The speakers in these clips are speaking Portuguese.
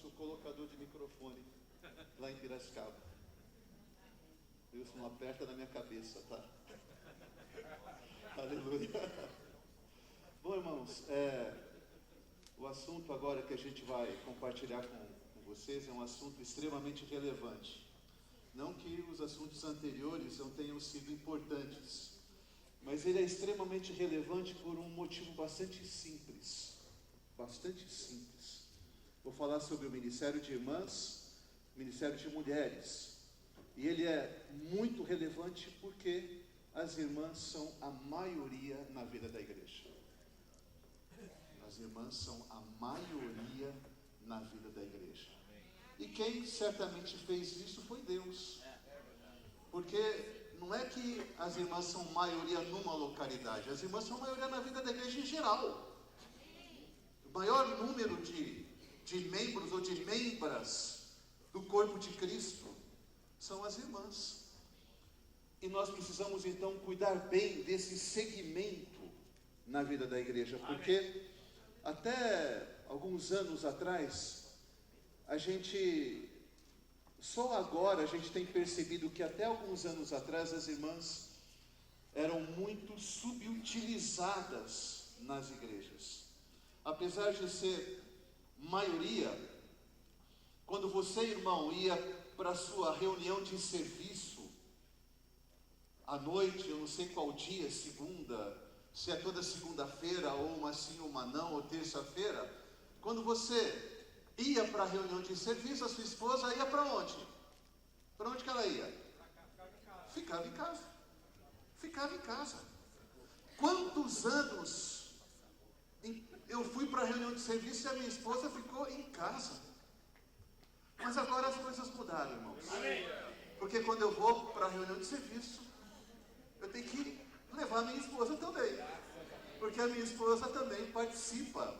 sou colocador de microfone lá em Piracicaba. Isso não aperta na minha cabeça, tá? Aleluia. Bom, irmãos, o assunto agora que a gente vai compartilhar com vocês é um assunto extremamente relevante. Não que os assuntos anteriores não tenham sido importantes, mas ele é extremamente relevante por um motivo bastante simples. Bastante simples. Vou falar sobre o ministério de irmãs, ministério de mulheres. E ele é muito relevante porque as irmãs são a maioria na vida da igreja. As irmãs são a maioria na vida da igreja. E quem certamente fez isso foi Deus. Porque não é que as irmãs são maioria numa localidade, as irmãs são maioria na vida da igreja em geral. O maior número de membros ou de membras do corpo de Cristo são as irmãs. E nós precisamos então cuidar bem desse segmento na vida da igreja, porque até alguns anos atrás, só agora a gente tem percebido que até alguns anos atrás as irmãs eram muito subutilizadas nas igrejas. Apesar de ser maioria, quando você, irmão, ia para a sua reunião de serviço, à noite, eu não sei qual dia, segunda, se é toda segunda-feira, ou uma sim, uma não, ou terça-feira, quando você ia para a reunião de serviço, a sua esposa ia para onde? Para onde que ela ia? Ficava em casa. Ficava em casa. Quantos anos eu fui para a reunião de serviço e a minha esposa ficou em casa? Mas agora as coisas mudaram, irmãos. Porque quando eu vou para a reunião de serviço, eu tenho que levar a minha esposa também. Porque a minha esposa também participa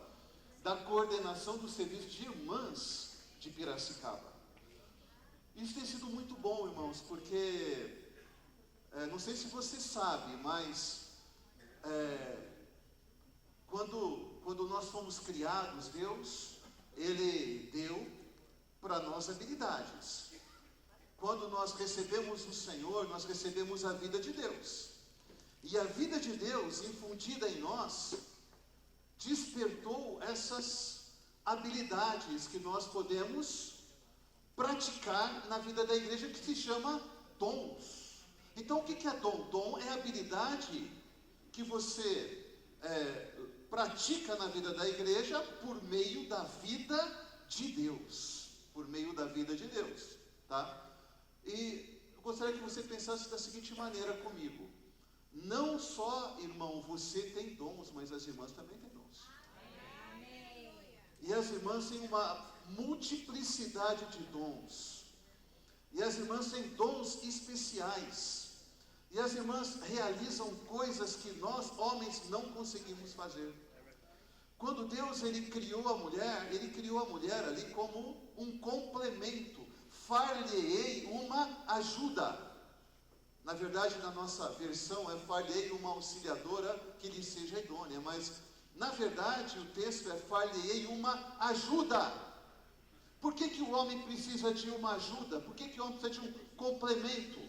da coordenação do serviço de irmãs de Piracicaba. Isso tem sido muito bom, irmãos, porque não sei se você sabe, mas quando nós fomos criados, Deus, Ele deu para nós habilidades. Quando nós recebemos o Senhor, nós recebemos a vida de Deus. E a vida de Deus, infundida em nós, despertou essas habilidades que nós podemos praticar na vida da igreja, que se chama dons. Então o que é dom? Dom é a habilidade que você pratica na vida da igreja por meio da vida de Deus. Por meio da vida de Deus, tá? E eu gostaria que você pensasse da seguinte maneira comigo. Não só, irmão, você tem dons, mas as irmãs também têm dons. E as irmãs têm uma multiplicidade de dons. E as irmãs têm dons especiais. E as irmãs realizam coisas que nós, homens, não conseguimos fazer. Quando Deus ele criou a mulher ali como um complemento. Far-lhe-ei uma ajuda. Na verdade, na nossa versão é far-lhe-ei uma auxiliadora que lhe seja idônea. Mas, na verdade, o texto é far-lhe-ei uma ajuda. Por que o homem precisa de uma ajuda? Por que o homem precisa de um complemento?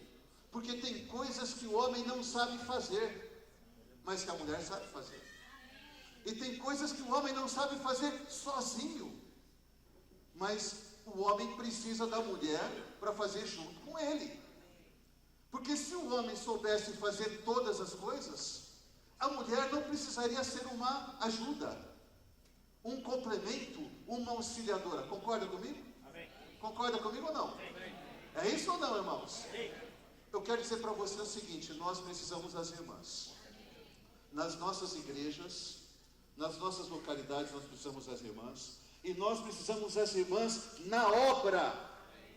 Porque tem coisas que o homem não sabe fazer, mas que a mulher sabe fazer. E tem coisas que o homem não sabe fazer sozinho, mas o homem precisa da mulher para fazer junto com ele. Porque se o homem soubesse fazer todas as coisas, a mulher não precisaria ser uma ajuda, um complemento, uma auxiliadora. Concorda comigo? Amém. Concorda comigo ou não? Amém. É isso ou não, irmãos? Sim. Eu quero dizer para você o seguinte: nós precisamos das irmãs. Nas nossas igrejas, nas nossas localidades, nós precisamos das irmãs. E nós precisamos das irmãs na obra.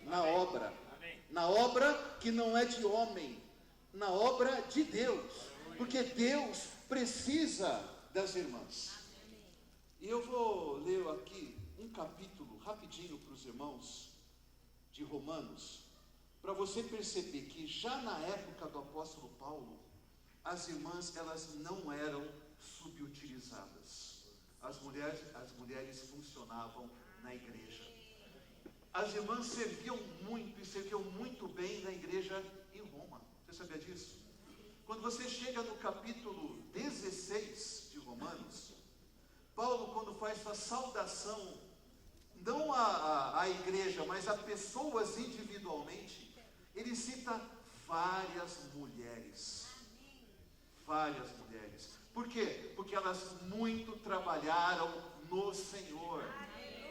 Na obra. Na obra que não é de homem, na obra de Deus. Porque Deus precisa das irmãs. E eu vou ler aqui um capítulo rapidinho para os irmãos de Romanos, para você perceber que já na época do apóstolo Paulo, as irmãs elas não eram subutilizadas. As mulheres funcionavam na igreja. as irmãs serviam muito e serviam muito bem na igreja em Roma. Você sabia disso? Quando você chega no capítulo 16 de Romanos, Paulo, quando faz sua saudação, não à igreja, mas a pessoas individualmente, ele cita várias mulheres. Várias mulheres. Por quê? Porque elas muito trabalharam no Senhor.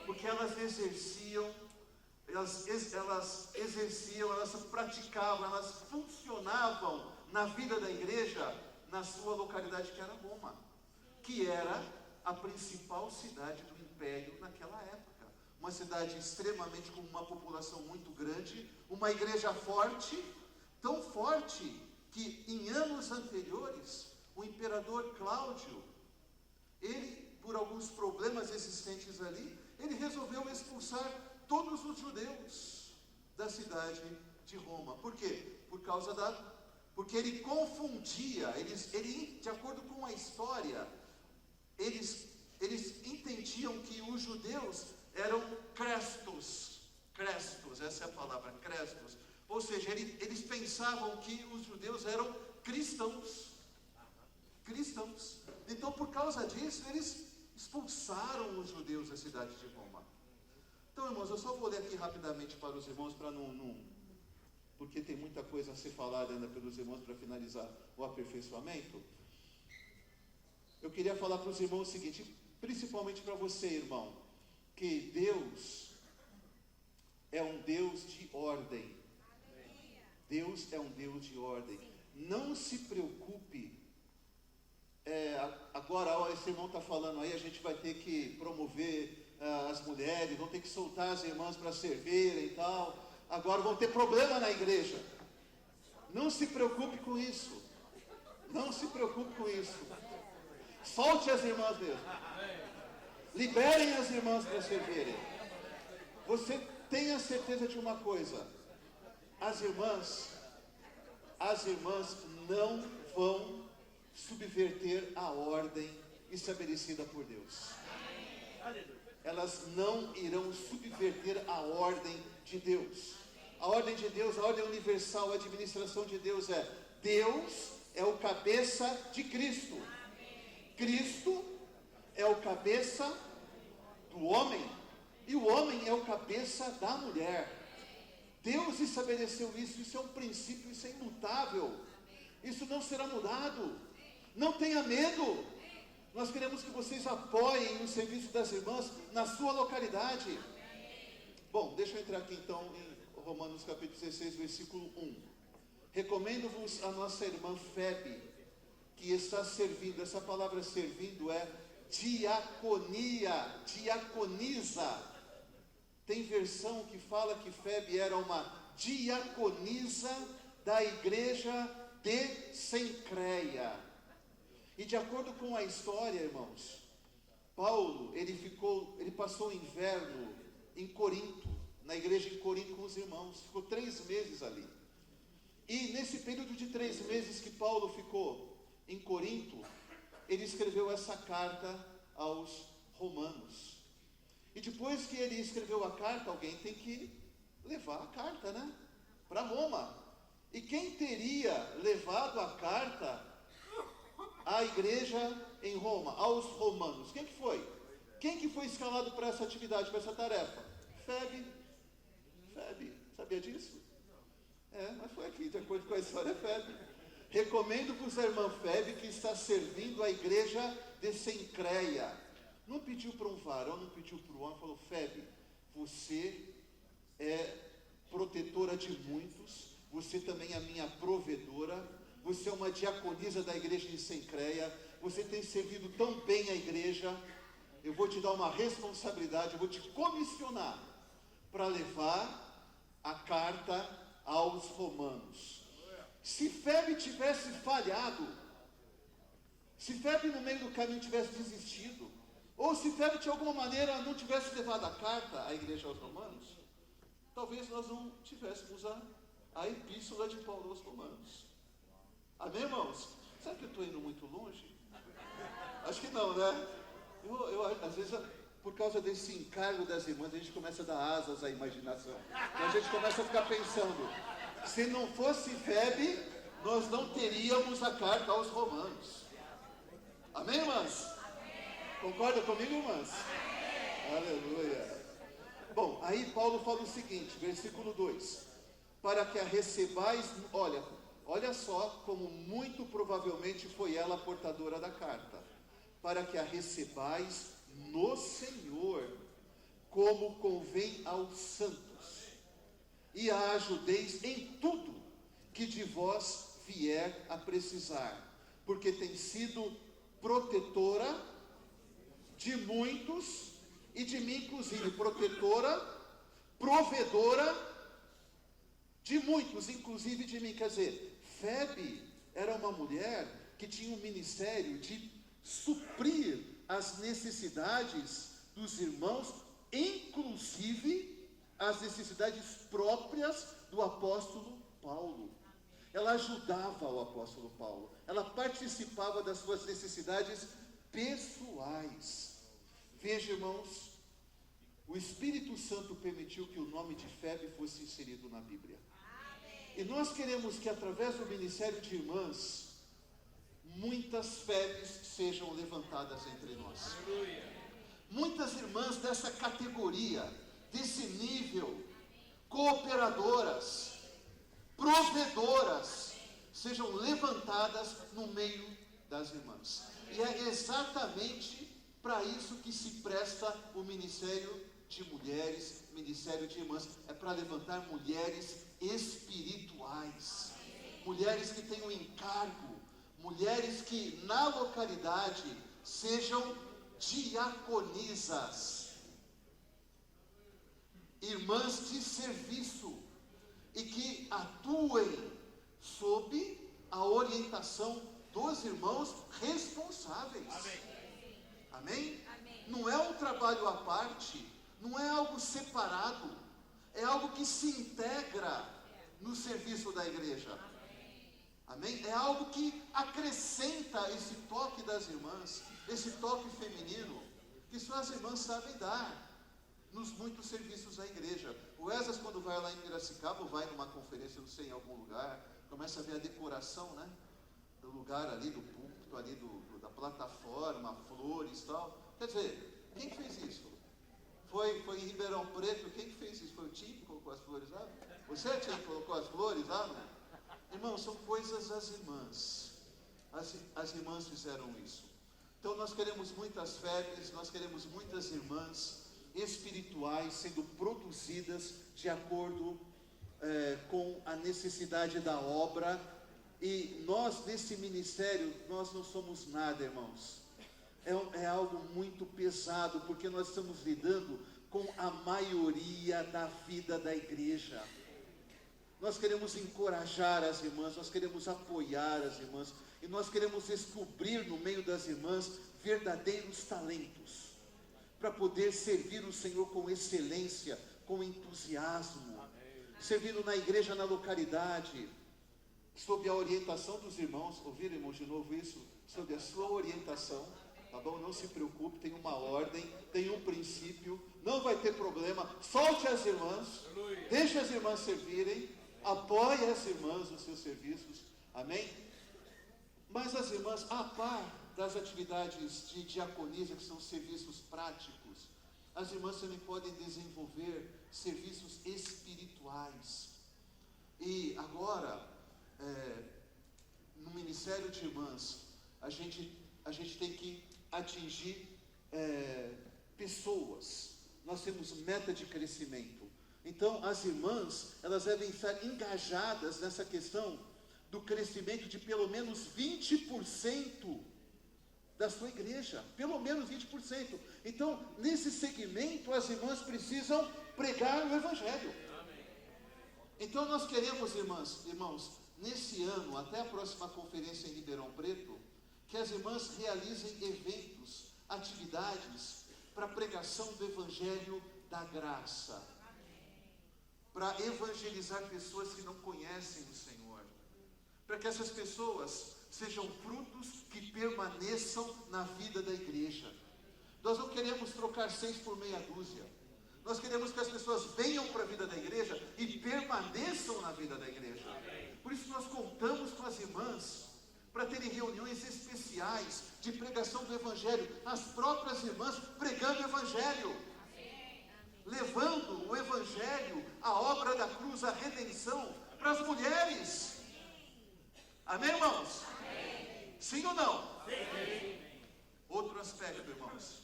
Porque elas exerciam, elas praticavam, elas funcionavam na vida da igreja, na sua localidade, que era Roma, que era a principal cidade do império naquela época. Uma cidade extremamente, com uma população muito grande, uma igreja forte, tão forte que em anos anteriores, o imperador Cláudio, ele, por alguns problemas existentes ali, ele resolveu expulsar todos os judeus da cidade de Roma. Por quê? Porque ele confundia, de acordo com a história, eles entendiam que os judeus eram crestos, essa é a palavra, crestos. Ou seja, eles pensavam que os judeus eram cristãos. Então, por causa disso, eles expulsaram os judeus da cidade de Roma. Então, irmãos, eu só vou ler aqui rapidamente para os irmãos, para não porque tem muita coisa a ser falada ainda pelos irmãos para finalizar o aperfeiçoamento. Eu queria falar para os irmãos o seguinte, principalmente para você, irmão, que Deus é um Deus de ordem. Deus é um Deus de ordem. Não se preocupe. Agora, esse irmão está falando aí, a gente vai ter que promover as mulheres, vão ter que soltar as irmãs para servirem e tal. Agora vão ter problema na igreja. Não se preocupe com isso. Não se preocupe com isso. Solte as irmãs mesmo. Liberem as irmãs para servirem. Você tenha certeza de uma coisa. As irmãs não vão subverter a ordem estabelecida por Deus. Elas não irão subverter a ordem de Deus. A ordem de Deus, a ordem universal, a administração de Deus Deus é o cabeça de Cristo. Cristo é o cabeça do homem e o homem é o cabeça da mulher. Deus estabeleceu isso é um princípio, isso é imutável. Isso não será mudado. Não tenha medo. Nós queremos que vocês apoiem o serviço das irmãs na sua localidade. Bom, deixa eu entrar aqui então em Romanos capítulo 16, versículo 1. Recomendo-vos a nossa irmã Febe, que está servindo. Essa palavra servindo é diaconia, diaconiza. Tem versão que fala que Febe era uma diaconisa da igreja de Cencreia. E de acordo com a história, irmãos, Paulo, ele passou o inverno em Corinto, na igreja em Corinto com os irmãos, ficou 3 meses ali. E nesse período de 3 meses que Paulo ficou em Corinto, ele escreveu essa carta aos romanos. E depois que ele escreveu a carta, alguém tem que levar a carta, né? Para Roma. E quem teria levado a carta à igreja em Roma, aos romanos? Quem que foi? Quem que foi escalado para essa atividade, para essa tarefa? Febe. Sabia disso? Mas foi aqui, de acordo com a história, Febe. Recomendo-vos a irmã Febe, que está servindo a igreja de Cencreia. Não pediu para um varão, não pediu para o homem, falou: Febe, você é protetora de muitos, você também é minha provedora, você é uma diaconisa da igreja de Cencreia, você tem servido tão bem a igreja, eu vou te dar uma responsabilidade, eu vou te comissionar para levar a carta aos romanos. Se Febe tivesse falhado, se Febe no meio do caminho tivesse desistido, ou se Febe de alguma maneira não tivesse levado a carta à igreja aos romanos, talvez nós não tivéssemos a epístola de Paulo aos romanos. Amém, irmãos? Será que eu estou indo muito longe? Acho que não, né? Às vezes por causa desse encargo das irmãs, a gente começa a dar asas à imaginação. Então a gente começa a ficar pensando, se não fosse Febe, nós não teríamos a carta aos Romanos. Amém, irmãs? Concorda comigo, irmãs? Aleluia. Bom, aí Paulo fala o seguinte, versículo 2. Para que a recebais, olha só como muito provavelmente foi ela a portadora da carta. Para que a recebais no Senhor, como convém aos santos, e a ajudeis em tudo que de vós vier a precisar, porque tem sido protetora de muitos, e de mim inclusive, protetora, provedora de muitos, inclusive de mim. Quer dizer, Febe era uma mulher que tinha um ministério de suprir as necessidades dos irmãos, inclusive as necessidades próprias do apóstolo Paulo. Ela ajudava o apóstolo Paulo, ela participava das suas necessidades pessoais. Veja, irmãos, o Espírito Santo permitiu que o nome de Febe fosse inserido na Bíblia. E nós queremos que através do ministério de irmãs, muitas Febes sejam levantadas entre nós. Muitas irmãs dessa categoria, desse nível, cooperadoras, provedoras, sejam levantadas no meio das irmãs. E é exatamente para isso que se presta o ministério de mulheres, ministério de irmãs. É para levantar mulheres espirituais, mulheres que têm um encargo, mulheres que na localidade sejam diaconisas, irmãs de serviço, e que atuem sob a orientação dos irmãos responsáveis. Amém? Amém? Não é um trabalho à parte, não é algo separado, é algo que se integra no serviço da igreja. Amém? É algo que acrescenta esse toque das irmãs, esse toque feminino, que só as irmãs sabem dar nos muitos serviços da igreja. O Esas, quando vai lá em Piracicaba, ou vai numa conferência, não sei, em algum lugar, começa a ver a decoração, né? Do lugar ali, do púlpito ali, da plataforma, flores e tal. Quer dizer, quem fez isso? Foi em Ribeirão Preto, quem fez isso? Foi o Tim que colocou as flores lá? Você, Tim, que colocou as flores lá? Irmãos, são coisas das irmãs. As irmãs fizeram isso. Então nós queremos muitas febres, nós queremos muitas irmãs espirituais sendo produzidas de acordo com a necessidade da obra. E nós, nesse ministério, nós não somos nada, irmãos. É algo muito pesado, porque nós estamos lidando com a maioria da vida da igreja. Nós queremos encorajar as irmãs, nós queremos apoiar as irmãs, e nós queremos descobrir no meio das irmãs verdadeiros talentos, para poder servir o Senhor com excelência, com entusiasmo, servindo na igreja, na localidade, sob a orientação dos irmãos. Ouviram, irmãos, de novo isso? Sob a sua orientação, tá bom? Não se preocupe, tem uma ordem, tem um princípio, não vai ter problema. Solte as irmãs, deixe as irmãs servirem, apoie as irmãs nos seus serviços, amém? Mas as irmãs, a par das atividades de diaconia, que são serviços práticos, as irmãs também podem desenvolver serviços espirituais. E agora, no ministério de irmãs, a gente tem que atingir pessoas. Nós temos meta de crescimento. Então as irmãs, elas devem estar engajadas nessa questão do crescimento de pelo menos 20% da sua igreja, pelo menos 20%. Então, nesse segmento, as irmãs precisam pregar o evangelho. Então nós queremos, irmãos, nesse ano, até a próxima conferência em Ribeirão Preto, que as irmãs realizem eventos, atividades para pregação do evangelho da graça, para evangelizar pessoas que não conhecem o Senhor, para que essas pessoas sejam frutos que permaneçam na vida da igreja, Nós não queremos trocar 6 por meia dúzia. Nós queremos que as pessoas venham para a vida da igreja e permaneçam na vida da igreja. Por isso nós contamos com as irmãs para terem reuniões especiais de pregação do Evangelho. As próprias irmãs pregando o Evangelho. Levando o Evangelho, a obra da cruz, a redenção para as mulheres. Amém, irmãos? Sim ou não? Outro aspecto, irmãos.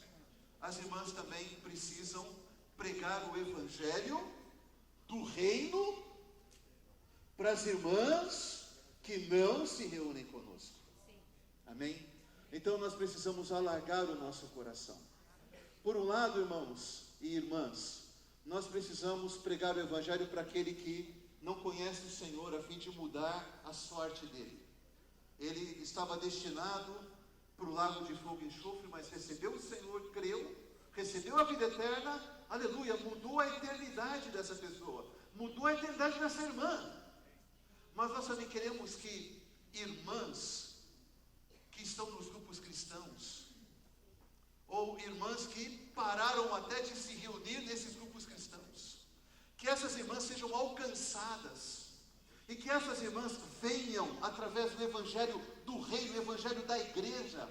As irmãs também precisam pregar o Evangelho do reino para as irmãs que não se reúnem conosco. Amém? Então nós precisamos alargar o nosso coração. Por um lado, irmãos e irmãs, nós precisamos pregar o Evangelho para aquele que não conhece o Senhor, a fim de mudar a sorte dele. Ele estava destinado para o lago de fogo e enxofre, mas recebeu o Senhor, creu, recebeu a vida eterna, aleluia, mudou a eternidade dessa pessoa, mudou a eternidade dessa irmã. Mas nós também queremos que irmãs que estão nos grupos cristãos, ou irmãs que pararam até de se reunir nesses grupos cristãos, que essas irmãs sejam alcançadas, e que essas irmãs venham, através do Evangelho do Reino, o Evangelho da igreja,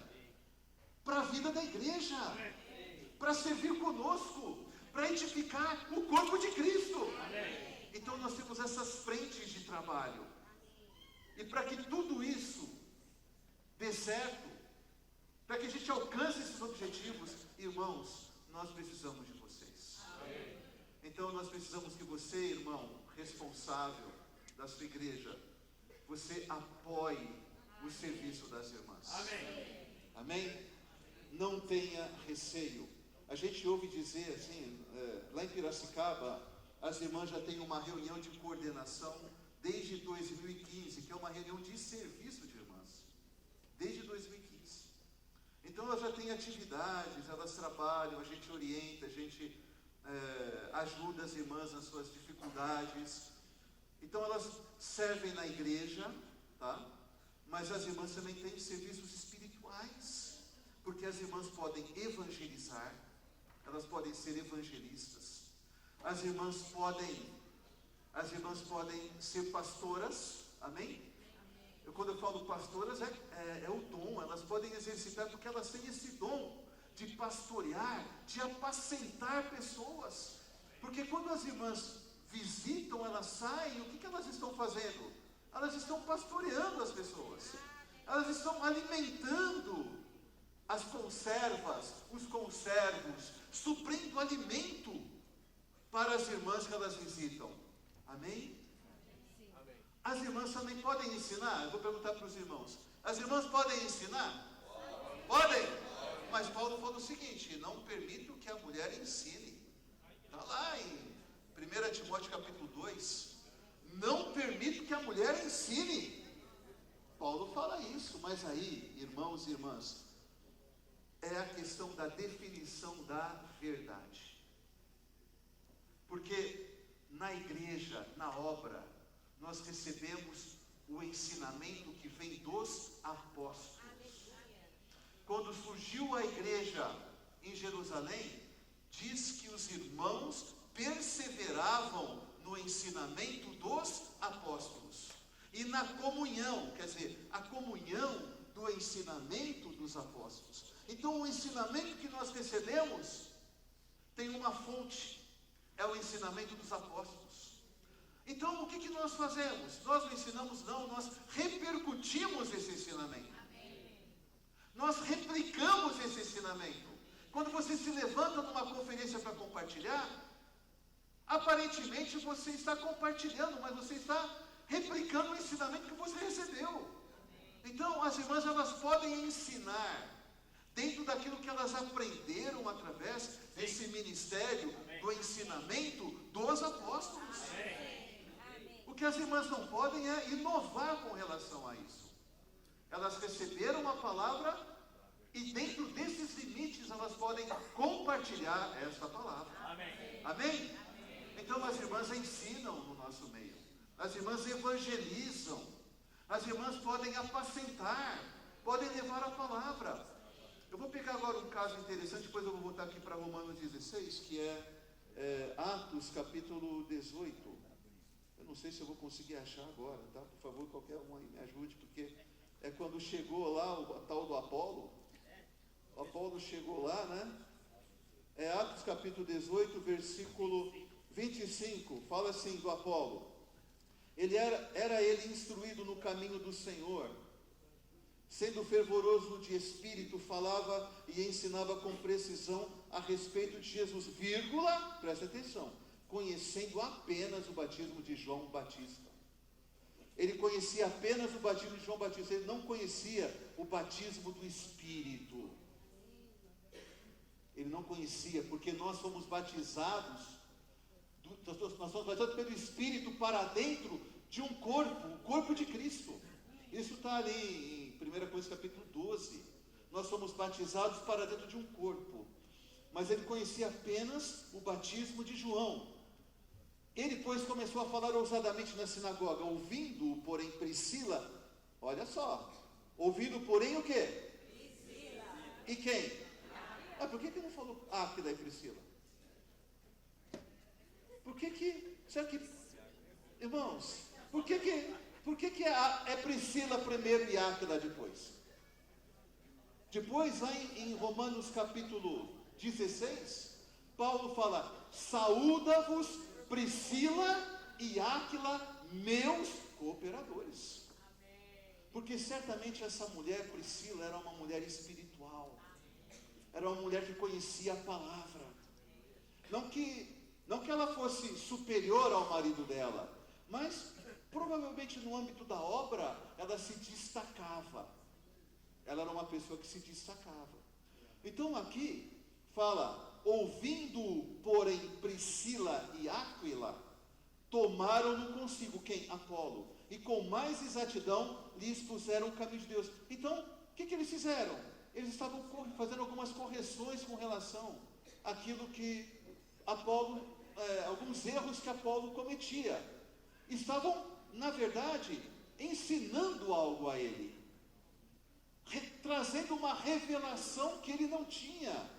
para a vida da igreja, para servir conosco, para edificar o corpo de Cristo. Então nós temos essas frentes de trabalho, e para que tudo isso dê certo, para que a gente alcance esses objetivos, irmãos, nós precisamos de vocês. Então nós precisamos que você, irmão, responsável da sua igreja, você apoie o serviço das irmãs. Amém? Não tenha receio. A gente ouve dizer assim, lá em Piracicaba, as irmãs já têm uma reunião de coordenação desde 2015, que é uma reunião de serviço de irmãs, desde 2015. Então elas já têm atividades, elas trabalham, a gente orienta, a gente ajuda as irmãs nas suas dificuldades. Então elas servem na igreja, tá? Mas as irmãs também têm serviços espirituais, porque as irmãs podem evangelizar, elas podem ser evangelistas, as irmãs podem ser pastoras, amém? Quando eu falo pastoras, é o dom, elas podem exercitar, porque elas têm esse dom de pastorear, de apacentar pessoas, porque quando as irmãs visitam, elas saem, o que elas estão fazendo? Elas estão pastoreando as pessoas, elas estão alimentando as conservas, os conservos, suprindo alimento para as irmãs que elas visitam. Amém? As irmãs também podem ensinar? Eu vou perguntar para os irmãos. As irmãs podem ensinar? Podem? Mas Paulo falou o seguinte: não permito que a mulher ensine. Está lá em 1 Timóteo capítulo 2. Não permito que a mulher ensine. Paulo fala isso, mas aí, irmãos e irmãs, é a questão da definição da verdade. Porque na igreja, na obra, nós recebemos o ensinamento que vem dos apóstolos. Quando surgiu a igreja em Jerusalém, diz que os irmãos perseveravam no ensinamento dos apóstolos e na comunhão, quer dizer, a comunhão do ensinamento dos apóstolos. Então o ensinamento que nós recebemos tem uma fonte, é o ensinamento dos apóstolos. Então o que nós fazemos? Nós não ensinamos, não, nós repercutimos esse ensinamento. Nós replicamos esse ensinamento. Quando você se levanta numa conferência para compartilhar, aparentemente você está compartilhando, mas você está replicando o ensinamento que você recebeu. Então as irmãs, elas podem ensinar dentro daquilo que elas aprenderam através desse ministério do ensinamento dos apóstolos. O que as irmãs não podem é inovar com relação a isso. Elas receberam a palavra e dentro desses limites elas podem compartilhar esta palavra. Amém? Então as irmãs ensinam no nosso meio, as irmãs evangelizam, as irmãs podem apacentar, podem levar a palavra. Eu vou pegar agora um caso interessante, depois eu vou voltar aqui para Romanos 16, que é Atos capítulo 18. Eu não sei se eu vou conseguir achar agora, tá? Por favor, qualquer um aí me ajude, porque é quando chegou lá o tal do Apolo. O Apolo chegou lá, né? É Atos capítulo 18, versículo 25. Fala assim do Apolo. Era ele instruído no caminho do Senhor, sendo fervoroso de espírito, falava e ensinava com precisão a respeito de Jesus, vírgula, presta atenção, conhecendo apenas o batismo de João Batista. Ele conhecia apenas o batismo de João Batista, ele não conhecia o batismo do Espírito. Ele não conhecia, porque nós somos batizados pelo Espírito para dentro de um corpo, o corpo de Cristo. Isso está ali em 1 Coríntios capítulo 12. Nós somos batizados para dentro de um corpo. Mas ele conhecia apenas o batismo de João. Ele, pois, começou a falar ousadamente na sinagoga, ouvindo, porém, Priscila, olha só, ouvindo, porém, o quê? Priscila. E quem? Por que não falou Áquila e Priscila? Será que, irmãos, por que é Priscila primeiro e Áquila depois? Depois, lá em Romanos capítulo 16, Paulo fala, saúda-vos Priscila e Áquila, meus cooperadores. Porque certamente essa mulher, Priscila, era uma mulher espiritual. Era uma mulher que conhecia a palavra. Não que ela fosse superior ao marido dela, mas provavelmente no âmbito da obra, ela se destacava. Ela era uma pessoa que se destacava. Então aqui fala, ouvindo, porém, Priscila e Áquila, tomaram-no consigo, quem? Apolo. E com mais exatidão lhe expuseram o caminho de Deus. Então, o que eles fizeram? Eles estavam fazendo algumas correções com relação àquilo que Apolo, alguns erros que Apolo cometia. Estavam, na verdade, ensinando algo a ele, trazendo uma revelação que ele não tinha,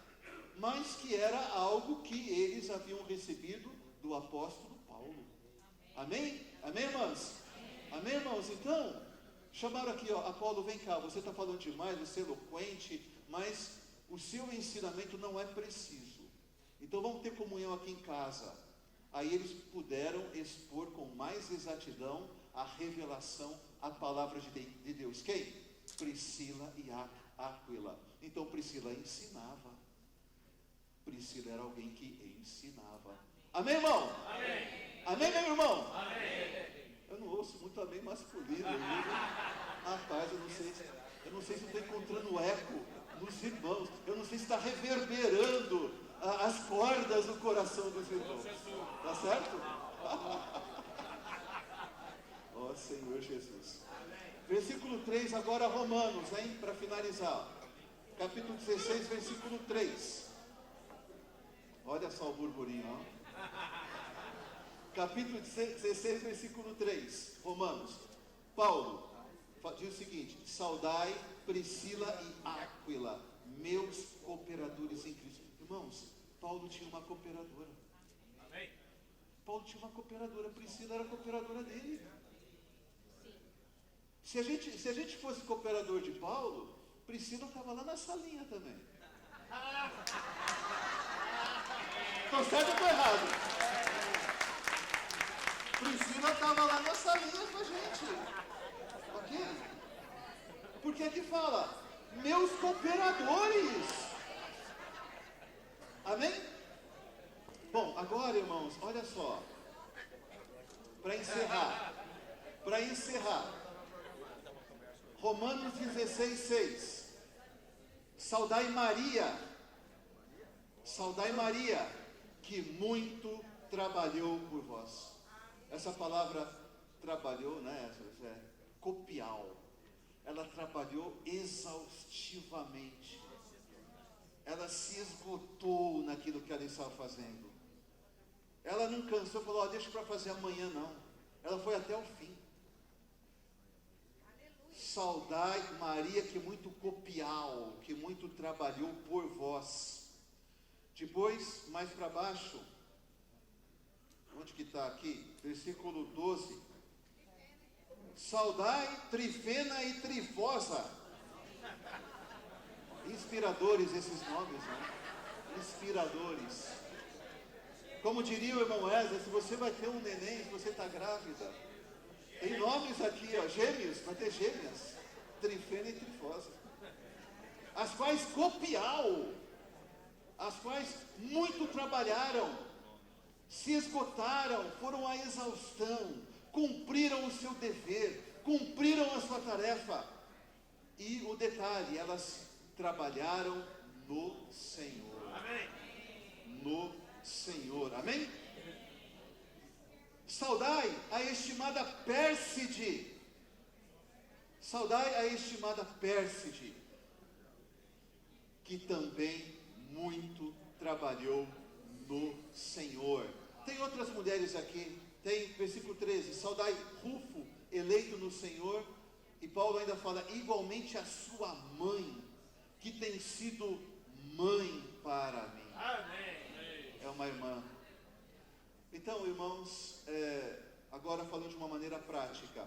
mas que era algo que eles haviam recebido do apóstolo Paulo. Amém? Amém, irmãos? Amém, irmãos? Então, chamaram aqui, Apolo, vem cá, você está falando demais, você é eloquente, mas o seu ensinamento não é preciso. Então vamos ter comunhão aqui em casa. Aí eles puderam expor com mais exatidão a revelação, a palavra de Deus. Quem? Priscila e Áquila. Então Priscila ensinava. Priscila era alguém que ensinava. Amém, irmão? Amém. Amém, meu irmão? Amém. Eu não ouço muito amém masculino. Rapaz, eu não sei se eu estou encontrando eco nos irmãos. Eu não sei se está reverberando as cordas do coração dos irmãos. Tá certo? Ó Senhor Jesus. Versículo 3, agora Romanos, hein? Para finalizar. Capítulo 16, versículo 3. Olha só o burburinho, ó. Capítulo 16, versículo 3, Romanos. Paulo diz o seguinte: saudai Priscila e Áquila, meus cooperadores em Cristo. Irmãos, Paulo tinha uma cooperadora. Amém. Paulo tinha uma cooperadora, Priscila era cooperadora dele. Se a gente fosse cooperador de Paulo, Priscila estava lá na salinha também. Estou certo ou estou errado? Priscila estava lá na salinha com a gente. Ok? Porque aqui fala, meus cooperadores. Amém? Bom, agora, irmãos, olha só. Para encerrar. Romanos 16, 6. Saudai Maria, que muito trabalhou por vós. Essa palavra trabalhou, né? Copial. Ela trabalhou exaustivamente. Ela se esgotou naquilo que ela estava fazendo. Ela não cansou e falou, deixa para fazer amanhã, não. Ela foi até o fim. saudai Maria, que muito copial, que muito trabalhou por vós. Depois, mais para baixo, onde que está aqui? Versículo 12. Saudai Trifena e Trifosa. Inspiradores esses nomes, né? Inspiradores. Como diria o irmão Wesley, se você vai ter um neném, se você está grávida, tem nomes aqui, ó, gêmeos, vai ter gêmeas, Trifena e Trifosa, as quais copial, as quais muito trabalharam, se esgotaram, foram à exaustão, cumpriram o seu dever, cumpriram a sua tarefa. E o detalhe, elas trabalharam no Senhor. Amém. No Senhor, amém? Saudai a estimada Pérside. Saudai a estimada Pérside, que também muito trabalhou no Senhor. Tem outras mulheres aqui. Tem versículo 13. Saudai Rufo, eleito no Senhor. E Paulo ainda fala, igualmente a sua mãe, que tem sido mãe para mim. Amém. É uma irmã. Então, irmãos, agora falando de uma maneira prática,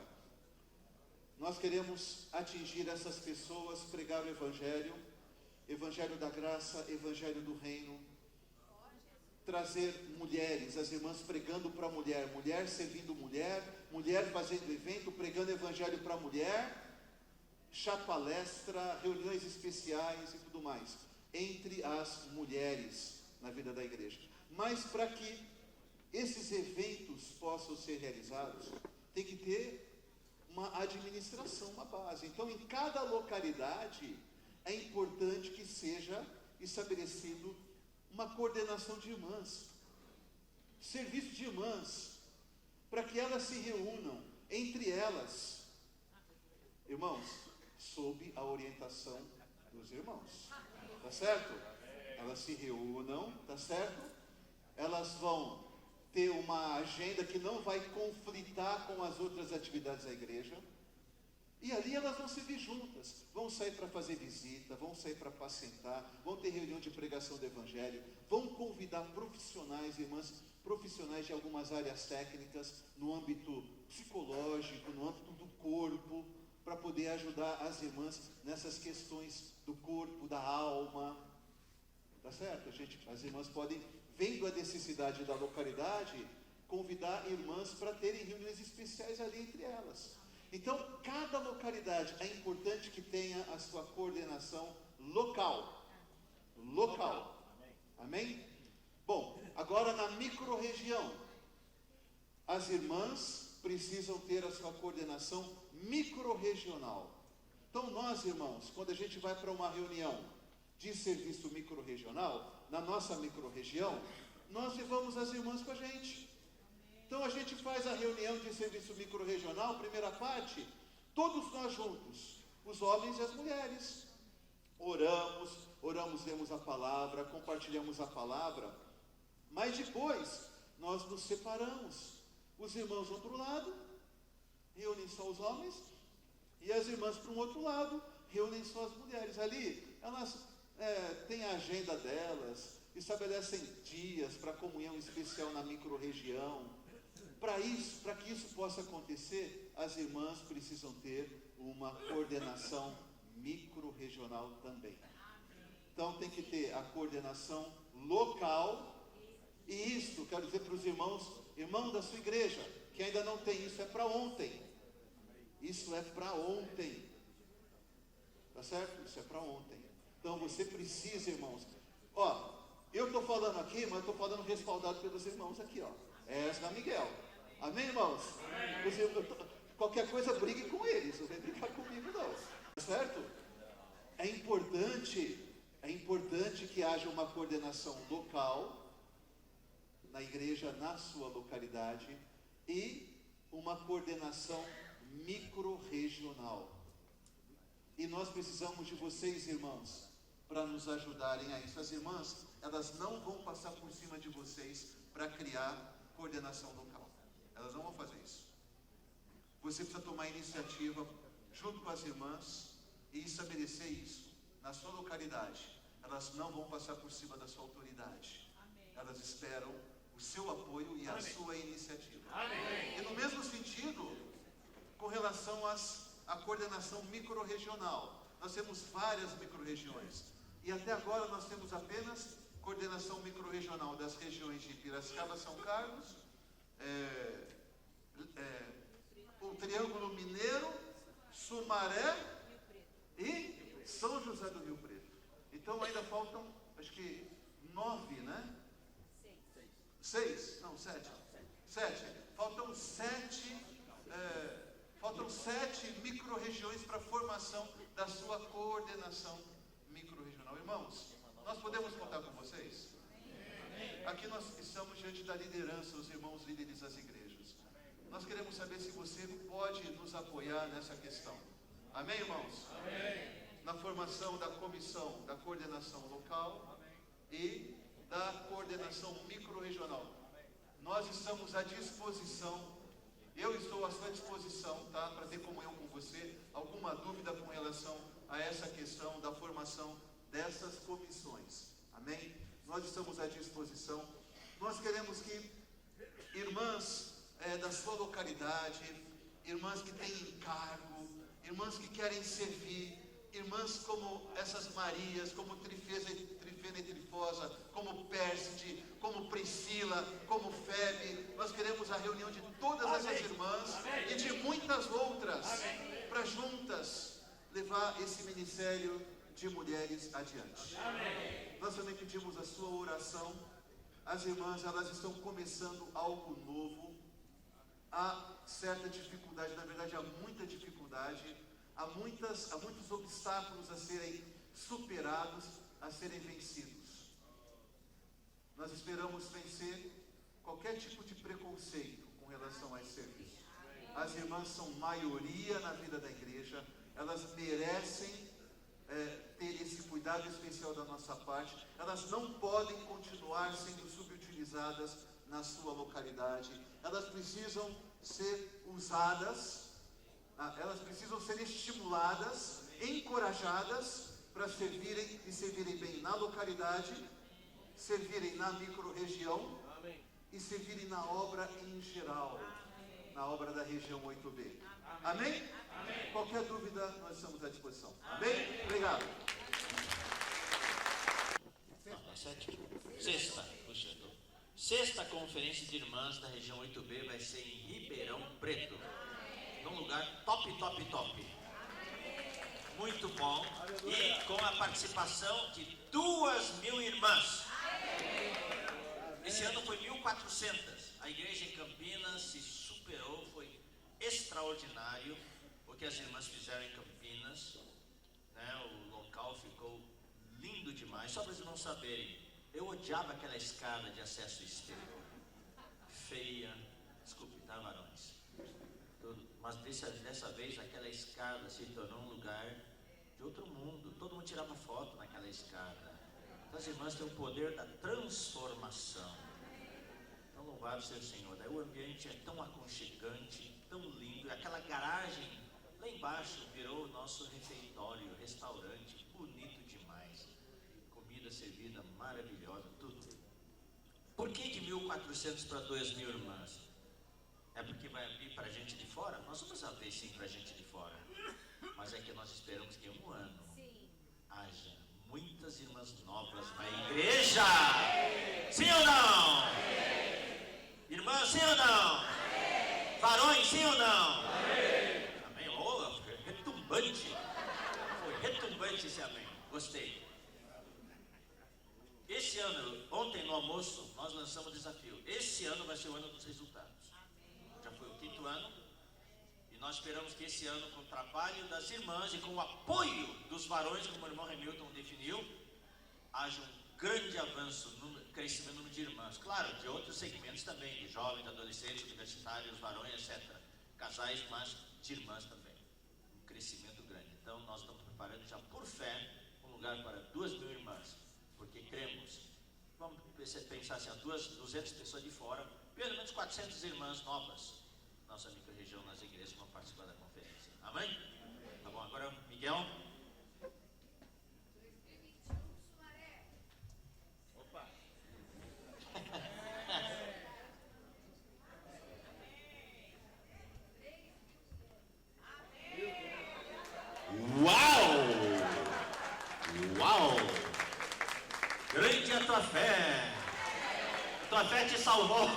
nós queremos atingir essas pessoas, pregar o Evangelho, Evangelho da graça, Evangelho do reino, trazer mulheres, as irmãs pregando para mulher, mulher servindo mulher, mulher fazendo evento, pregando Evangelho para mulher, chá palestra, reuniões especiais e tudo mais, entre as mulheres na vida da igreja. Mas para que esses eventos possam ser realizados, tem que ter uma administração, uma base. Então, em cada localidade, é importante que seja estabelecido uma coordenação de irmãs, serviço de irmãs, para que elas se reúnam entre elas, irmãos, sob a orientação dos irmãos, tá certo? Elas se reúnam, tá certo? Elas vão ter uma agenda que não vai conflitar com as outras atividades da igreja, e ali elas vão se vir juntas, vão sair para fazer visita, vão sair para apacentar, vão ter reunião de pregação do Evangelho, vão convidar profissionais, irmãs, profissionais de algumas áreas técnicas, no âmbito psicológico, no âmbito do corpo, para poder ajudar as irmãs nessas questões do corpo, da alma, tá certo? As irmãs podem, vendo a necessidade da localidade, convidar irmãs para terem reuniões especiais ali entre elas. Então, cada localidade é importante que tenha a sua coordenação local. Amém? Bom, agora na microrregião, as irmãs precisam ter a sua coordenação microrregional. Então nós, irmãos, quando a gente vai para uma reunião de serviço microrregional, na nossa microrregião, nós levamos as irmãs com a gente. Então a gente faz a reunião de serviço microrregional, primeira parte, todos nós juntos, os homens e as mulheres. Oramos, lemos a palavra, compartilhamos a palavra, mas depois nós nos separamos. Os irmãos vão para um lado, reúnem só os homens, e as irmãs para um outro lado, reúnem só as mulheres. Ali, elas têm a agenda delas, estabelecem dias para comunhão especial na microrregião. Para que isso possa acontecer, as irmãs precisam ter uma coordenação microrregional também. Então tem que ter a coordenação local, e isso, quero dizer para os irmão da sua igreja, que ainda não tem, isso é para ontem. Isso é para ontem. Tá certo? Isso é para ontem. Então você precisa, irmãos. Ó, eu estou falando aqui, mas eu estou falando respaldado pelos irmãos aqui, ó. Da Miguel. Amém, irmãos? Amém. Qualquer coisa, brigue com eles, não vem brincar comigo, não. Tá certo? É importante que haja uma coordenação local, na igreja, na sua localidade, e uma coordenação microrregional. E nós precisamos de vocês, irmãos, para nos ajudarem a isso. As irmãs, elas não vão passar por cima de vocês para criar coordenação local. Elas não vão fazer isso. Você precisa tomar iniciativa junto com as irmãs, e estabelecer isso na sua localidade. Elas não vão passar por cima da sua autoridade. Elas esperam o seu apoio e a sua iniciativa. E no mesmo sentido, com relação à coordenação microrregional, nós temos várias microrregiões. E até agora nós temos apenas coordenação microrregional das regiões de Piracicaba, São Carlos, o Triângulo Mineiro, Sumaré e São José do Rio Preto. Então ainda faltam, acho que 9, né? 6, não, 7. 7. Faltam 7 micro-regiões para a formação da sua coordenação micro-regional. Irmãos, nós podemos contar com vocês? Aqui nós estamos diante da liderança, os irmãos líderes das igrejas. Nós queremos saber se você pode nos apoiar nessa questão. Amém, irmãos? Amém. Na formação da comissão da coordenação local e da coordenação micro-regional. Nós estamos à disposição, eu estou à sua disposição, tá? Para ter comunhão com você, alguma dúvida com relação a essa questão da formação dessas comissões. Amém? Nós estamos à disposição. Nós queremos que irmãs da sua localidade, irmãs que têm encargo, irmãs que querem servir, irmãs como essas Marias, como Trifena e Trifosa, como Pérside, como Priscila, como Febe. Nós queremos a reunião de todas essas irmãs e de muitas outras, para juntas levar esse ministério de mulheres adiante. Nós também pedimos a sua oração. As irmãs, elas estão começando algo novo. Há certa dificuldade, na verdade há muita dificuldade, há muitos obstáculos a serem superados, a serem vencidos. Nós esperamos vencer qualquer tipo de preconceito com relação a esse serviço. As irmãs são maioria na vida da igreja, elas merecem ter esse cuidado especial da nossa parte. Elas não podem continuar sendo subutilizadas na sua localidade. Elas precisam ser usadas, elas precisam ser estimuladas, encorajadas para servirem e servirem bem na localidade, servirem na micro-região e servirem na obra em geral, na obra da região 8B. Amém? Amém? Qualquer dúvida, nós estamos à disposição. Amém? Obrigado. Sexta conferência de irmãs da região 8B vai ser em Ribeirão Preto, num lugar top. Muito bom, e com a participação de 2.000 irmãs. Esse ano foi 1.400. A igreja em Campinas se superou, foi extraordinário o que as irmãs fizeram em Campinas, né? O local ficou lindo demais. Só para vocês não saberem, eu odiava aquela escada de acesso externo, feia, desculpe, tá, varões? Mas dessa vez aquela escada se tornou um lugar de outro mundo. Todo mundo tirava foto naquela escada. Então as irmãs têm o poder da transformação. Então louvado seja o Senhor. Daí o ambiente é tão aconchegante, tão lindo. E aquela garagem lá embaixo virou o nosso refeitório, restaurante, bonito demais. Comida servida maravilhosa, tudo. Por que de 1.400 para 2.000 irmãs? É porque vai abrir para gente de fora? Nós vamos abrir sim para gente de fora. Mas é que nós esperamos que em um ano haja muitas irmãs novas na igreja. Sim ou não? Irmãs, sim ou não? Varões, sim ou não? Amém. Oh, foi retumbante. Foi retumbante esse amém. Gostei. Esse ano, ontem no almoço, nós lançamos o desafio. Esse ano vai ser o ano dos resultados. Já foi o 5º ano. E nós esperamos que esse ano, com o trabalho das irmãs e com o apoio dos varões, como o irmão Hamilton definiu, haja um grande avanço no crescimento do número de irmãs. Claro, de outros segmentos também, de jovens, de adolescentes, universitários, varões, etc. Casais, mas de irmãs também. Um crescimento grande. Então, nós estamos preparando já por fé um lugar para 2.000 irmãs. Porque cremos. Vamos pensar assim, 200 pessoas de fora, pelo menos 400 irmãs novas. nossa micro-região nas igrejas que vão participar da conferência. Amém? Tá bom, agora Miguel. Opa! Uau! Uau! Grande é a tua fé. Tua fé te salvou.